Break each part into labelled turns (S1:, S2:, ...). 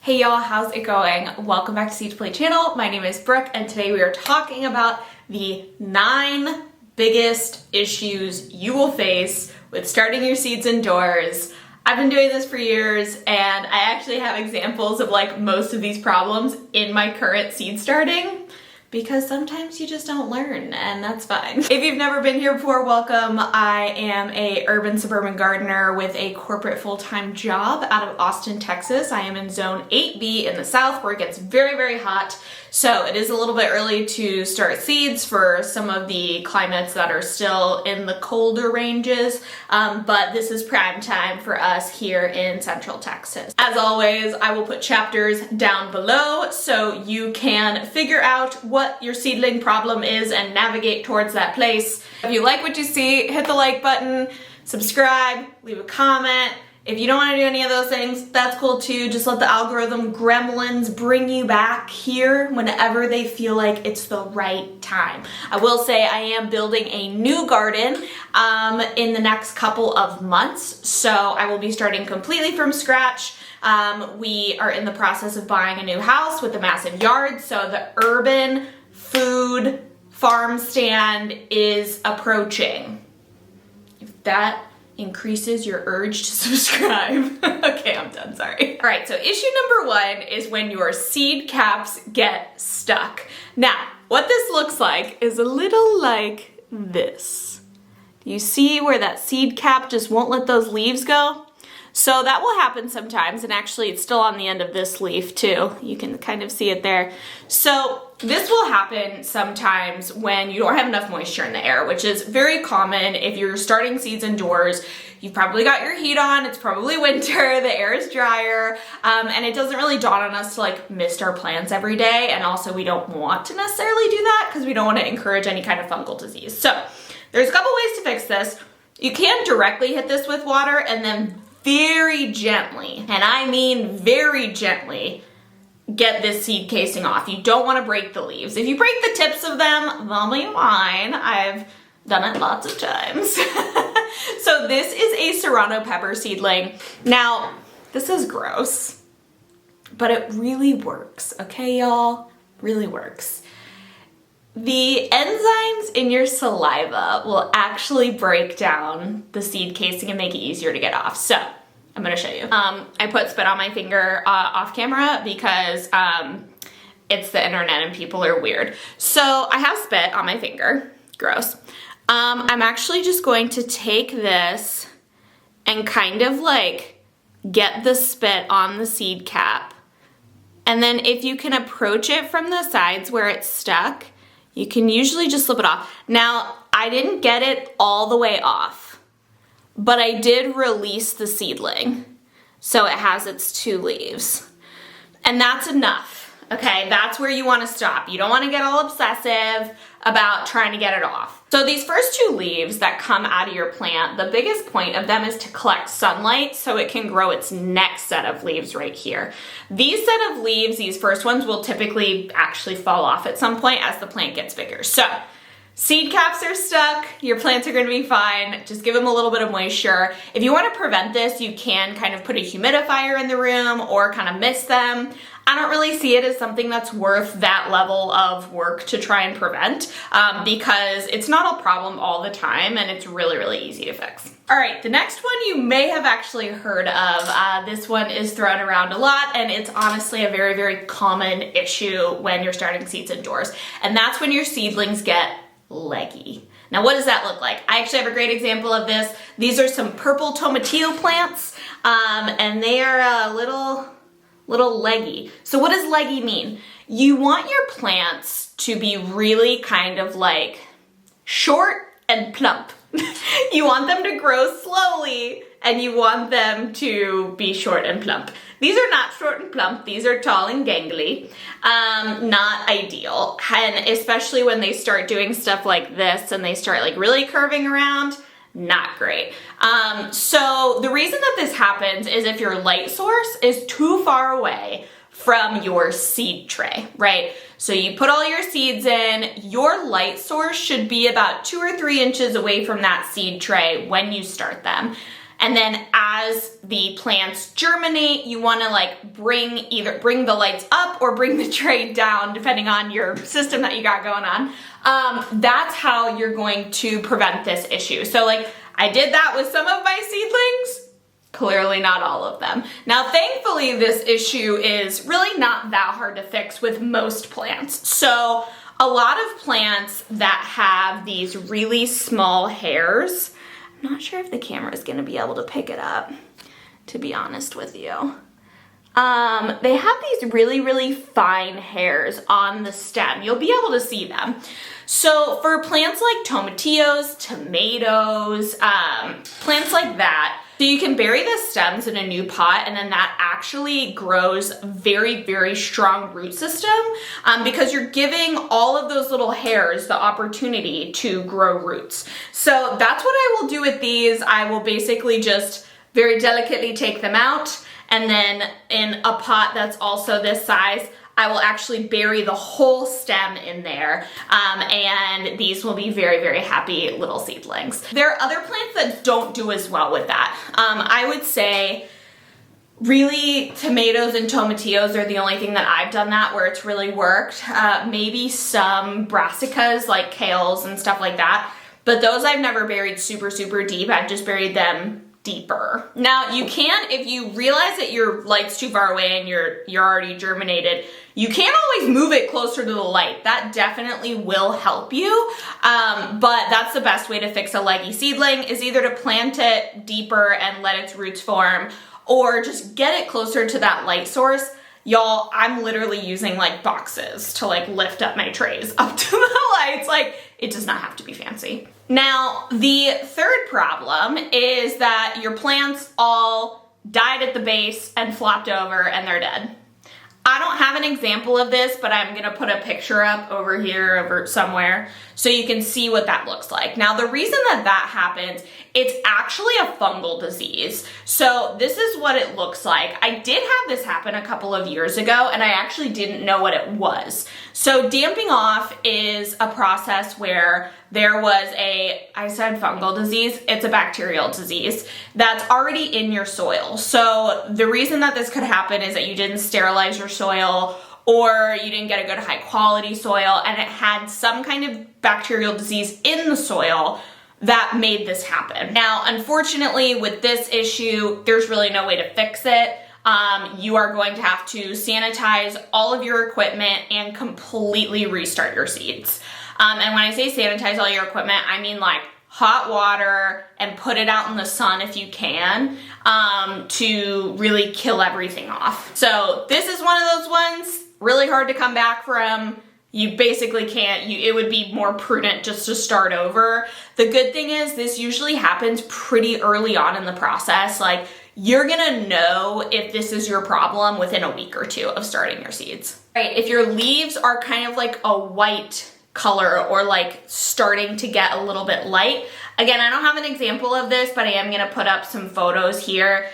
S1: Hey y'all, how's it going? Welcome back to Seed to Plate channel. My name is Brooke and today we are talking about the 9 biggest issues you will face with starting your seeds indoors. I've been doing this for years and I actually have examples of like most of these problems in my current seed starting, because sometimes you just don't learn and that's fine. If you've never been here before, welcome. I am a urban suburban gardener with a corporate full-time job out of Austin, Texas. I am in zone 8B in the south where it gets very, very hot. So it is a little bit early to start seeds for some of the climates that are still in the colder ranges, but this is prime time for us here in Central Texas. As always, I will put chapters down below so you can figure out what your seedling problem is and navigate towards that place. If you like what you see, hit the like button, subscribe, leave a comment. If you don't want to do any of those things, that's cool too. Just let the algorithm gremlins bring you back here whenever they feel like it's the right time. I will say I am building a new garden in the next couple of months, so I will be starting completely from scratch. We are in the process of buying a new house with a massive yard, so the urban food farm stand is approaching. If that increases your urge to subscribe. Okay, I'm done, sorry. All right, so issue number 1 is when your seed caps get stuck. Now, what this looks like is a little like this. Do you see where that seed cap just won't let those leaves go? So that will happen sometimes, and actually it's still on the end of this leaf too. You can kind of see it there. So this will happen sometimes when you don't have enough moisture in the air, which is very common if you're starting seeds indoors. You've probably got your heat on, it's probably winter, the air is drier, and it doesn't really dawn on us to like mist our plants every day, and also we don't want to necessarily do that because we don't want to encourage any kind of fungal disease. So there's a couple ways to fix this. You can directly hit this with water and then very gently, and I mean very gently, get this seed casing off. You don't want to break the leaves. If you break the tips of them, they'll be fine. I've done it lots of times. So this is a serrano pepper seedling. Now, this is gross, but it really works, okay, y'all? Really works. The enzymes in your saliva will actually break down the seed casing and make it easier to get off. So I'm gonna show you. I put spit on my finger off camera because it's the internet and people are weird. So I have spit on my finger, gross. I'm actually just going to take this and kind of like get the spit on the seed cap. And then if you can approach it from the sides where it's stuck, you can usually just slip it off. Now, I didn't get it all the way off, but I did release the seedling. So it has its 2 leaves. And that's enough, okay? That's where you wanna stop. You don't wanna get all obsessive about trying to get it off. So these first 2 leaves that come out of your plant, the biggest point of them is to collect sunlight so it can grow its next set of leaves right here. These set of leaves, these first ones, will typically actually fall off at some point as the plant gets bigger. So seed caps are stuck, your plants are gonna be fine, just give them a little bit of moisture. If you wanna prevent this, you can kind of put a humidifier in the room or kind of mist them. I don't really see it as something that's worth that level of work to try and prevent because it's not a problem all the time and it's really, really easy to fix. All right, the next one you may have actually heard of. This one is thrown around a lot and it's honestly a very, very common issue when you're starting seeds indoors. And that's when your seedlings get leggy. Now, what does that look like? I actually have a great example of this. These are some purple tomatillo plants and they are a little leggy. So what does leggy mean? You want your plants to be really kind of like short and plump. You want them to grow slowly and you want them to be short and plump. These are not short and plump, these are tall and gangly. Not ideal. And especially when they start doing stuff like this and they start like really curving around, not great. So the reason that this happens is if your light source is too far away from your seed tray, right? So you put all your seeds in, your light source should be about 2 or 3 inches away from that seed tray when you start them. And then as the plants germinate, you want to like either bring the lights up or bring the tray down, depending on your system that you got going on. That's how you're going to prevent this issue. So like I did that with some of my seedlings, clearly not all of them. Now, thankfully, this issue is really not that hard to fix with most plants. So a lot of plants that have these really small hairs, I'm not sure if the camera is going to be able to pick it up, to be honest with you. They have these really, really fine hairs on the stem. You'll be able to see them. So for plants like tomatillos, tomatoes, plants like that, so you can bury the stems in a new pot, and then that actually grows very, very strong root system because you're giving all of those little hairs the opportunity to grow roots. So that's what I will do with these. I will basically just very delicately take them out, and then in a pot that's also this size, I will actually bury the whole stem in there, and these will be very, very happy little seedlings. There are other plants that don't do as well with that. I would say really tomatoes and tomatillos are the only thing that I've done that where it's really worked. Maybe some brassicas like kales and stuff like that, but those I've never buried super, super deep. I've just buried them deeper. Now you can, if you realize that your light's too far away and you're already germinated, you can always move it closer to the light. That definitely will help you, but that's the best way to fix a leggy seedling, is either to plant it deeper and let its roots form, or just get it closer to that light source. Y'all, I'm literally using like boxes to like lift up my trays up to the lights. Like, it does not have to be fancy. Now, the third problem is that your plants all died at the base and flopped over and they're dead. I don't have an example of this, but I'm gonna put a picture up over here, over somewhere, so you can see what that looks like. Now, the reason that that happens, it's actually a fungal disease. So this is what it looks like. I did have this happen a couple of years ago, and I actually didn't know what it was. So damping off is a process where there was I said fungal disease, it's a bacterial disease that's already in your soil. So the reason that this could happen is that you didn't sterilize your soil, or you didn't get a good high quality soil, and it had some kind of bacterial disease in the soil that made this happen. Now, unfortunately, with this issue, there's really no way to fix it. You are going to have to sanitize all of your equipment and completely restart your seeds. And when I say sanitize all your equipment, I mean like hot water and put it out in the sun if you can, to really kill everything off. So this is one of those ones, really hard to come back from. You basically can't, it would be more prudent just to start over. The good thing is this usually happens pretty early on in the process. Like, you're gonna know if this is your problem within a week or two of starting your seeds. Right, if your leaves are kind of like a white color or like starting to get a little bit light. Again, I don't have an example of this, but I am gonna put up some photos here.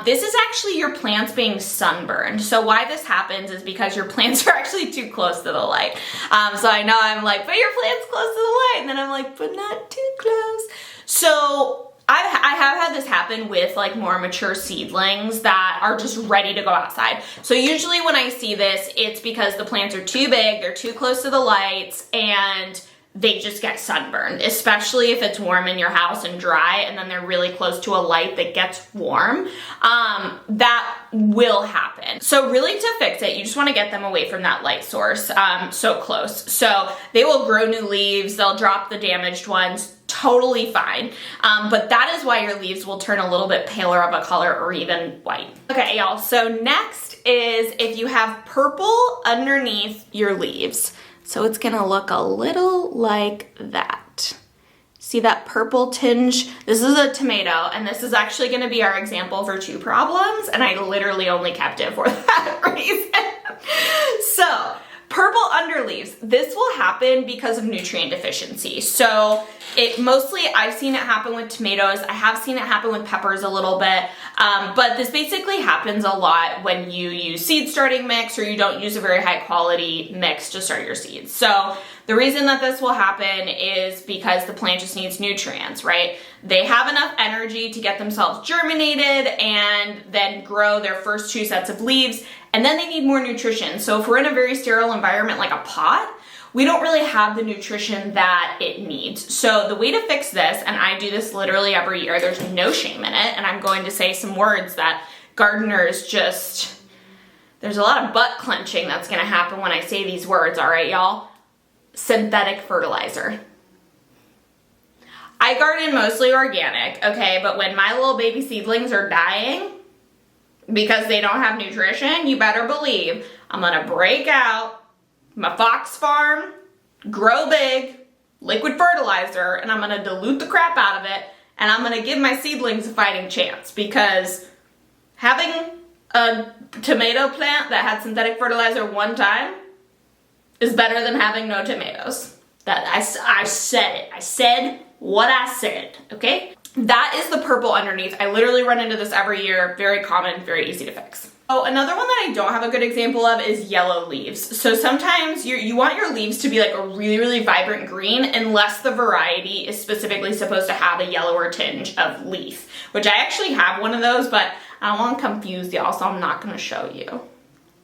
S1: This is actually your plants being sunburned. So why this happens is because your plants are actually too close to the light. So I know I'm like, but your plant's close to the light. And then I'm like, but not too close. So I have had this happen with like more mature seedlings that are just ready to go outside. So usually when I see this, it's because the plants are too big, they're too close to the lights, and they just get sunburned, especially if it's warm in your house and dry, and then they're really close to a light that gets warm. That will happen. So really to fix it, you just want to get them away from that light source so close. So they will grow new leaves, they'll drop the damaged ones, totally fine. But that is why your leaves will turn a little bit paler of a color or even white. Okay, y'all, so next is if you have purple underneath your leaves. So it's gonna look a little like that. See that purple tinge? This is a tomato, and this is actually gonna be our example for two problems, and I literally only kept it for that reason. So, purple underleaves. This will happen because of nutrient deficiency. So I've seen it happen with tomatoes. I have seen it happen with peppers a little bit. But this basically happens a lot when you use seed starting mix or you don't use a very high quality mix to start your seeds. So the reason that this will happen is because the plant just needs nutrients, right? They have enough energy to get themselves germinated and then grow their first 2 sets of leaves, and then they need more nutrition. So if we're in a very sterile environment like a pot, we don't really have the nutrition that it needs. So the way to fix this, and I do this literally every year, there's no shame in it, and I'm going to say some words that gardeners just, there's a lot of butt clenching that's gonna happen when I say these words, all right, y'all? Synthetic fertilizer. I garden mostly organic, okay, but when my little baby seedlings are dying because they don't have nutrition, you better believe I'm gonna break out my Fox Farm, Grow Big, liquid fertilizer, and I'm gonna dilute the crap out of it, and I'm gonna give my seedlings a fighting chance, because having a tomato plant that had synthetic fertilizer one time is better than having no tomatoes. That I said it. I said what I said, okay? That is the purple underneath. I literally run into this every year. Very common, very easy to fix. Oh, another one that I don't have a good example of is yellow leaves. So sometimes you want your leaves to be like a really, really vibrant green unless the variety is specifically supposed to have a yellower tinge of leaf, which I actually have one of those, but I don't want to confuse y'all, so I'm not going to show you.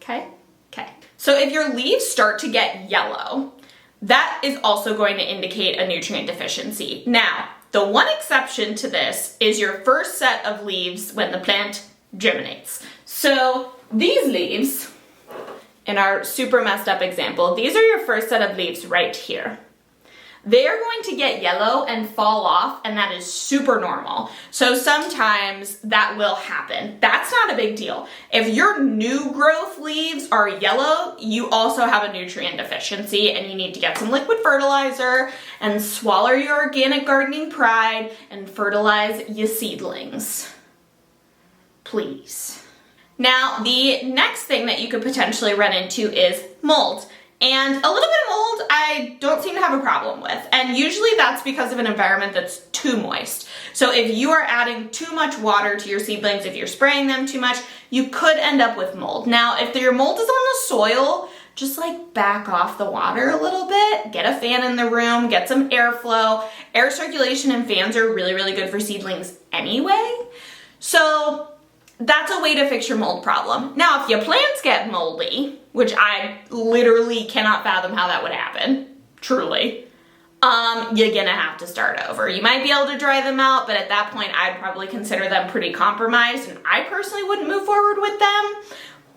S1: Okay? Okay. So if your leaves start to get yellow, that is also going to indicate a nutrient deficiency. Now, the one exception to this is your first set of leaves when the plant germinates. So these leaves, in our super messed up example, these are your first set of leaves right here. They are going to get yellow and fall off, and that is super normal. So sometimes that will happen. That's not a big deal. If your new growth leaves are yellow, you also have a nutrient deficiency, and you need to get some liquid fertilizer and swallow your organic gardening pride and fertilize your seedlings. Please. Now, the next thing that you could potentially run into is mold. And a little bit of mold I don't seem to have a problem with. And usually that's because of an environment that's too moist. So if you are adding too much water to your seedlings, if you're spraying them too much, you could end up with mold. Now, if your mold is on the soil, just like back off the water a little bit, get a fan in the room, get some airflow. Air circulation and fans are really, really good for seedlings anyway. So that's a way to fix your mold problem. Now, if your plants get moldy, which I literally cannot fathom how that would happen, truly, you're gonna have to start over. You might be able to dry them out, but at that point, I'd probably consider them pretty compromised, and I personally wouldn't move forward with them.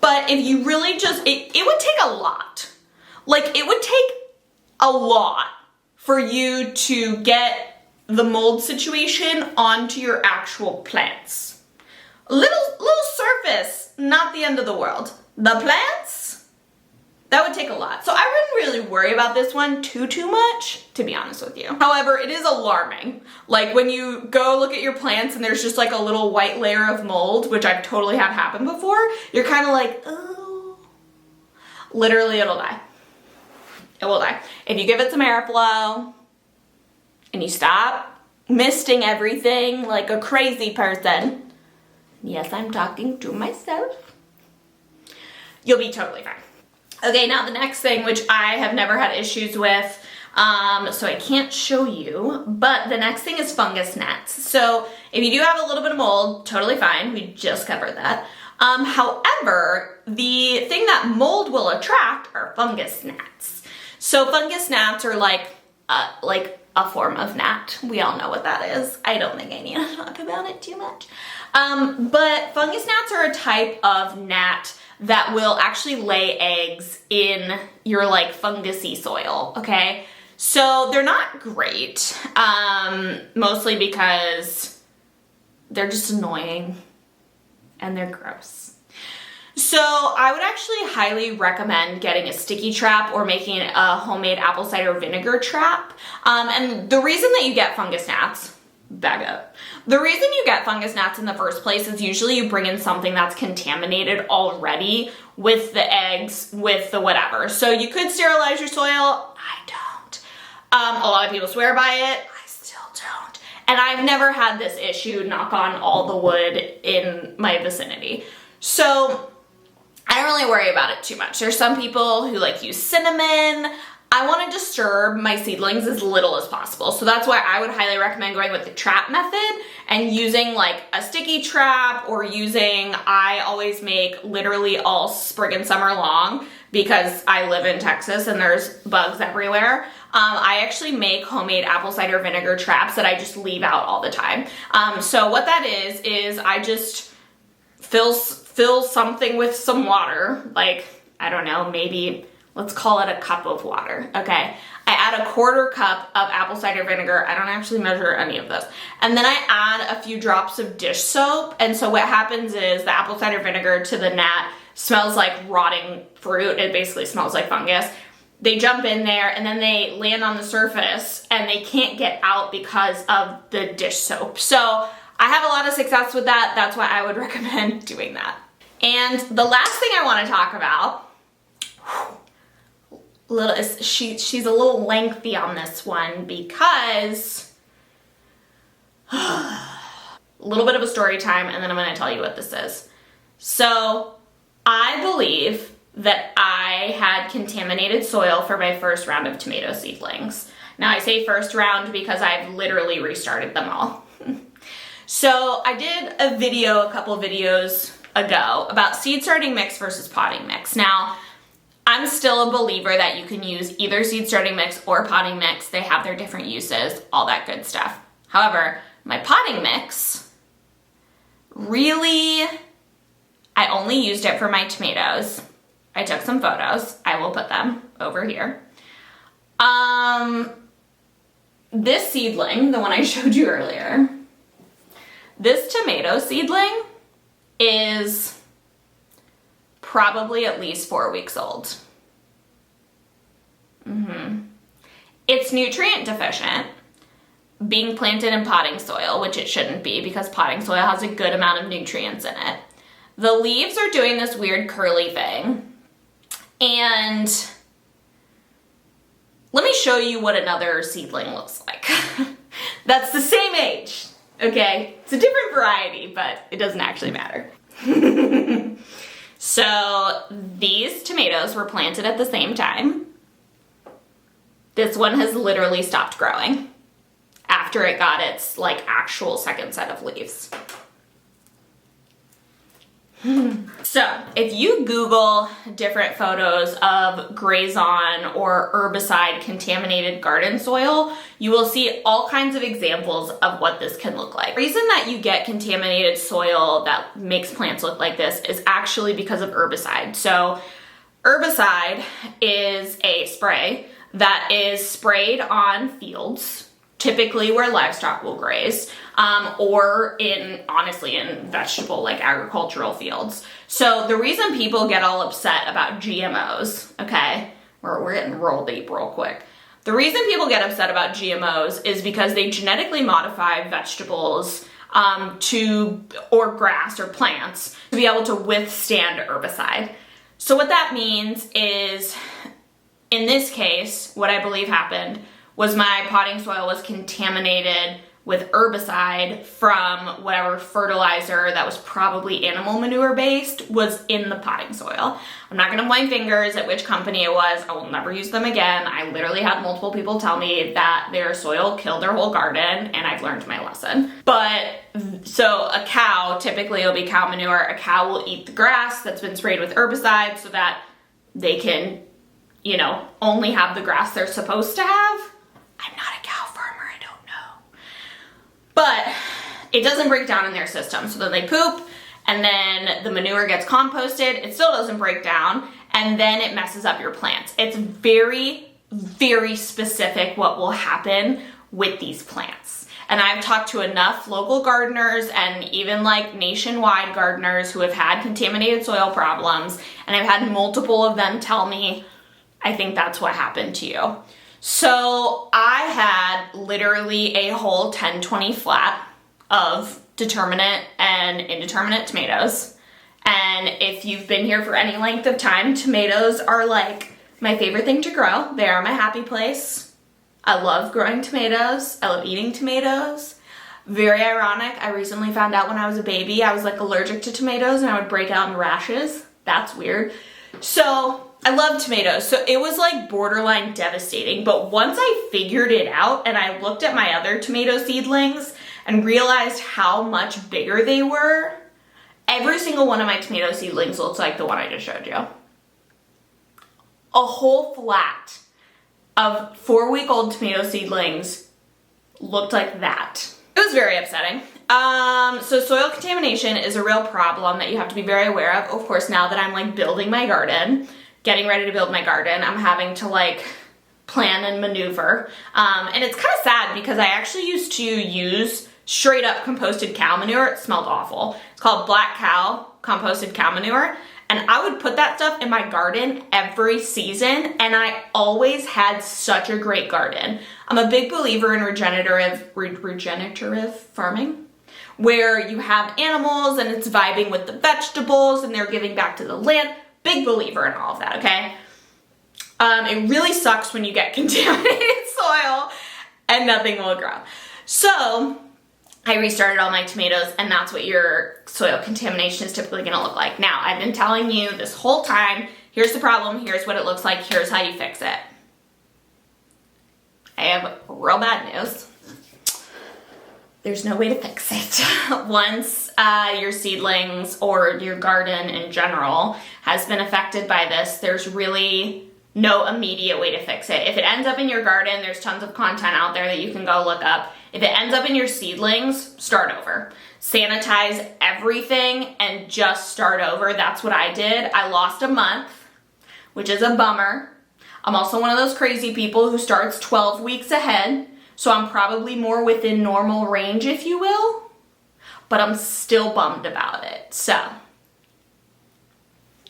S1: But if you really just, it would take a lot. Like, it would take a lot for you to get the mold situation onto your actual plants. A little surface, not the end of the world. The plants, that would take a lot. So I wouldn't really worry about this one too much, to be honest with you. However, it is alarming. Like when you go look at your plants and there's just like a little white layer of mold, which I've totally had happen before, you're kind of like, oh, literally it'll die. It will die. If you give it some airflow and you stop misting everything like a crazy person, yes, I'm talking to myself, you'll be totally fine. Okay, now the next thing, which I have never had issues with, so I can't show you, but the next thing is fungus gnats. So if you do have a little bit of mold, totally fine. We just covered that. However, the thing that mold will attract are fungus gnats. So fungus gnats are like a form of gnat. We all know what that is. I don't think I need to talk about it too much. But fungus gnats are a type of gnat that will actually lay eggs in your like fungusy soil, okay? So they're not great, mostly because they're just annoying and they're gross. So I would actually highly recommend getting a sticky trap or making a homemade apple cider vinegar trap. And the reason that you get fungus gnats, back up. The reason you get fungus gnats in the first place is usually you bring in something that's contaminated already with the eggs, with the whatever. So you could sterilize your soil. I don't. A lot of people swear by it. I still don't. And I've never had this issue, knock on all the wood in my vicinity. So I don't really worry about it too much. There's some people who like use cinnamon. I want to disturb my seedlings as little as possible. So that's why I would highly recommend going with the trap method and using like a sticky trap, or I always make literally all spring and summer long because I live in Texas and there's bugs everywhere. I actually make homemade apple cider vinegar traps that I just leave out all the time. So what that is I just fill something with some water, like, I don't know, maybe let's call it a cup of water, okay? I add a 1/4 cup of apple cider vinegar. I don't actually measure any of this. And then I add a few drops of dish soap. And so what happens is the apple cider vinegar to the gnat smells like rotting fruit. It basically smells like fungus. They jump in there and then they land on the surface and they can't get out because of the dish soap. So I have a lot of success with that. That's why I would recommend doing that. And the last thing I want to talk about, she's a little lengthy on this one because a little bit of a story time, and then I'm going to tell you what this is. So I believe that I had contaminated soil for my first round of tomato seedlings. Now I say first round because I've literally restarted them all. So I did a video a couple videos ago about seed starting mix versus potting mix. Now, I'm still a believer that you can use either seed starting mix or potting mix. They have their different uses, all that good stuff. However, my potting mix, really, I only used it for my tomatoes. I took some photos. I will put them over here. This seedling, the one I showed you earlier, this tomato seedling is probably at least 4 weeks old. It's nutrient deficient, being planted in potting soil, which it shouldn't be because potting soil has a good amount of nutrients in it. The leaves are doing this weird curly thing. And let me show you what another seedling looks like. That's the same age, okay? It's a different variety, but it doesn't actually matter. So these tomatoes were planted at the same time. This one has literally stopped growing after it got its like actual second set of leaves. So if you Google different photos of grazon or herbicide contaminated garden soil, you will see all kinds of examples of what this can look like. The reason that you get contaminated soil that makes plants look like this is actually because of herbicide. So herbicide is a spray that is sprayed on fields, typically where livestock will graze, or honestly in vegetable, like agricultural fields. So the reason people get all upset about GMOs, okay, we're getting real deep real quick. The reason people get upset about GMOs is because they genetically modify vegetables or grass or plants to be able to withstand herbicide. So what that means is, in this case, what I believe happened was my potting soil was contaminated with herbicide from whatever fertilizer that was probably animal manure based was in the potting soil. I'm not gonna point fingers at which company it was. I will never use them again. I literally had multiple people tell me that their soil killed their whole garden, and I've learned my lesson. But so a cow, typically it'll be cow manure, a cow will eat the grass that's been sprayed with herbicide so that they can, only have the grass they're supposed to have. I'm not a cow farmer, I don't know. But it doesn't break down in their system. So then they poop, and then the manure gets composted. It still doesn't break down, and then it messes up your plants. It's very, very specific what will happen with these plants. And I've talked to enough local gardeners and even like nationwide gardeners who have had contaminated soil problems, and I've had multiple of them tell me, I think that's what happened to you. So I had literally a whole 10-20 flat of determinate and indeterminate tomatoes. And if you've been here for any length of time, tomatoes are like my favorite thing to grow. They are my happy place. I love growing tomatoes. I love eating tomatoes. Very ironic. I recently found out when I was a baby I was like allergic to tomatoes and I would break out in rashes. That's weird. So I love tomatoes. So it was like borderline devastating. But once I figured it out and I looked at my other tomato seedlings and realized how much bigger they were, every single one of my tomato seedlings looks like the one I just showed you. A whole flat of 4-week-old tomato seedlings looked like that. It was very upsetting. So soil contamination is a real problem that you have to be very aware of. Of course, now that I'm like building my garden, getting ready to build my garden, I'm having to like plan and maneuver. And it's kind of sad because I actually used to use straight up composted cow manure. It smelled awful. It's called Black Cow composted cow manure. And I would put that stuff in my garden every season, and I always had such a great garden. I'm a big believer in regenerative farming, where you have animals and it's vibing with the vegetables and they're giving back to the land. Big believer in all of that, okay? It really sucks when you get contaminated soil and nothing will grow. So I restarted all my tomatoes, and that's what your soil contamination is typically gonna look like. Now, I've been telling you this whole time, here's the problem, here's what it looks like, here's how you fix it. I have real bad news. There's no way to fix it. Once your seedlings or your garden in general has been affected by this, there's really no immediate way to fix it. If it ends up in your garden, there's tons of content out there that you can go look up. If it ends up in your seedlings, start over. Sanitize everything and just start over. That's what I did. I lost a month, which is a bummer. I'm also one of those crazy people who starts 12 weeks ahead, so I'm probably more within normal range, if you will, but I'm still bummed about it. So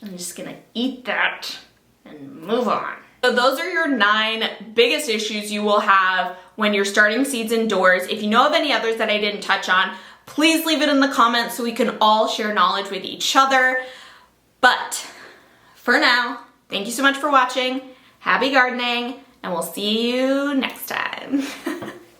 S1: I'm just gonna eat that and move on. So those are your 9 biggest issues you will have when you're starting seeds indoors. If you know of any others that I didn't touch on, please leave it in the comments so we can all share knowledge with each other. But for now, thank you so much for watching. Happy gardening, and we'll see you next time.